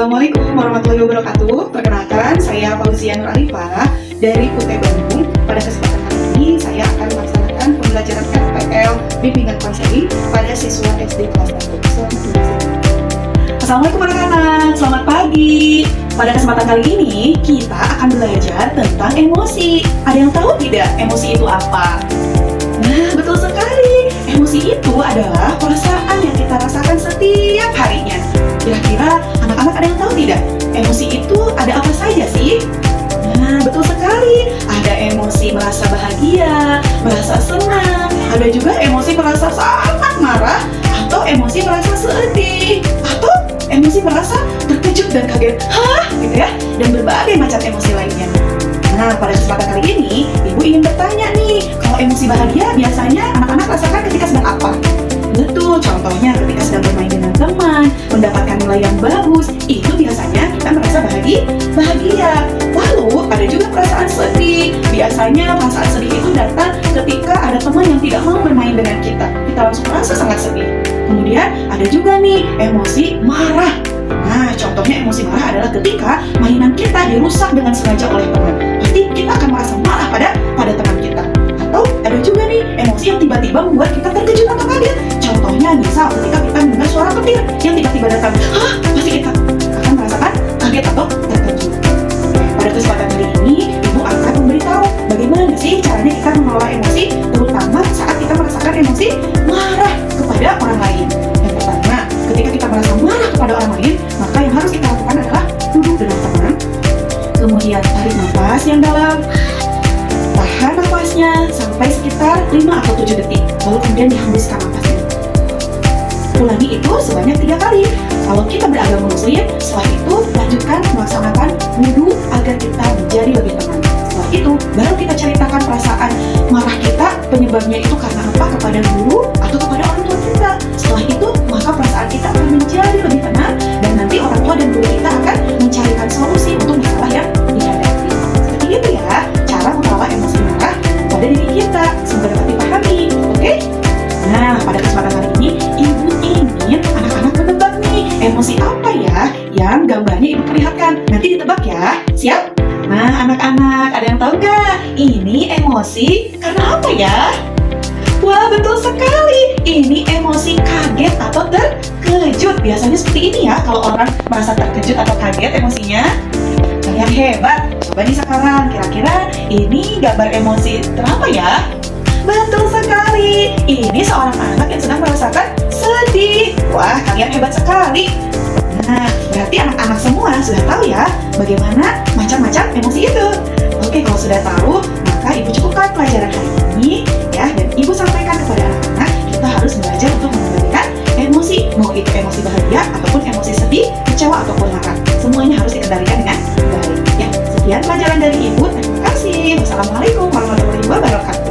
Assalamualaikum warahmatullahi wabarakatuh. Perkenalkan, saya Fauzia Nur Arifah dari UT Bandung. Pada kesempatan kali ini, saya akan melaksanakan pembelajaran FPL bimbingan konseling pada siswa SD kelas 1. Selamat menyaksikan. Assalamualaikum anak-anak, selamat pagi. Pada kesempatan kali ini, kita akan belajar tentang emosi. Ada yang tahu tidak emosi itu apa? Nah, betul sekali. Emosi itu adalah perasaan yang kita rasakan setiap harinya. Kira-kira anak-anak ada yang tahu tidak? Emosi itu ada apa saja sih? Nah, betul sekali. Ada emosi merasa bahagia, merasa senang, ada juga emosi merasa sangat marah, atau emosi merasa sedih, atau emosi merasa terkejut dan kaget, gitu ya, dan berbagai macam emosi lainnya. Nah, pada kesempatan kali ini, Ibu ingin bertanya nih, kalau emosi bahagia biasanya anak-anak rasakan ketika sedang apa? Betul, contohnya ketika sedang bermain dengan teman, mendapatkan nilai yang bagus, itu biasanya kita merasa bahagia. Lalu, ada juga perasaan sedih. Biasanya perasaan sedih itu datang ketika ada teman yang tidak mau bermain dengan kita. Kita langsung merasa sangat sedih. Kemudian, ada juga nih emosi marah. Nah, contohnya emosi marah adalah ketika mainan kita dirusak dengan sengaja oleh teman. Pasti kita akan merasa marah pada teman kita. Atau ada juga nih emosi yang tiba-tiba membuat kita terkejut atau kaget. Contohnya misal ketika kita mendengar suara petir yang tiba-tiba datang, pasti kita akan merasakan kaget atau terkejut. Pada kesempatan kali ini, Ibu akan memberitahu bagaimana sih caranya kita mengelola emosi, terutama saat kita merasakan emosi marah kepada orang lain. Yang pertama, ketika kita merasa marah kepada orang lain, maka yang harus kita lakukan adalah duduk dengan tenang, kemudian tarik nafas yang dalam, tahan nafasnya sampai sekitar 5 atau 7 detik, lalu kemudian dihembuskan nafasnya. Ulangi itu sebanyak 3 kali. Kalau kita beragama muslim, setelah itu lanjutkan melaksanakan wudhu agar kita menjadi lebih tenang. Setelah itu, baru kita ceritakan perasaan marah kita, penyebabnya itu karena apa kepada guru atau kepada orang tua kita. Setelah itu, maka perasaan kita akan menjadi lebih tenang dan nanti orang tua dan guru kita akan mencarikan solusi untuk masalah yang dihadapi. Seperti itu ya, cara mengelola emosi marah pada diri kita. Semoga dapat dipahami, oke? Nah, pada kesempatan kali ini, Ibu ingin anak-anak menebak nih, emosi apa ya yang gambarnya Ibu perlihatkan. Nanti ditebak ya, siap? Nah, anak-anak, ada yang tahu nggak? Ini emosi karena apa ya? Wah, betul sekali. Ini emosi kaget atau terkejut. Biasanya seperti ini ya, kalau orang merasa terkejut atau kaget emosinya. Kalian hebat. Coba nih sekarang, kira-kira ini gambar emosi terapa ya? Betul sekali. Ini seorang anak yang sedang merasakan sedih. Wah, kalian hebat sekali. Nah, berarti anak-anak semua sudah tahu ya bagaimana macam-macam emosi itu. Oke, kalau sudah tahu, maka Ibu cukupkan pelajaran hari ini ya, dan Ibu sampaikan kepada anak-anak kita harus belajar untuk mengendalikan emosi, mau itu emosi bahagia ataupun emosi sedih, kecewa ataupun marah. Semuanya harus dikendalikan dengan baik. Ya, sekian pelajaran dari Ibu. Terima kasih. Wassalamualaikum warahmatullahi wabarakatuh.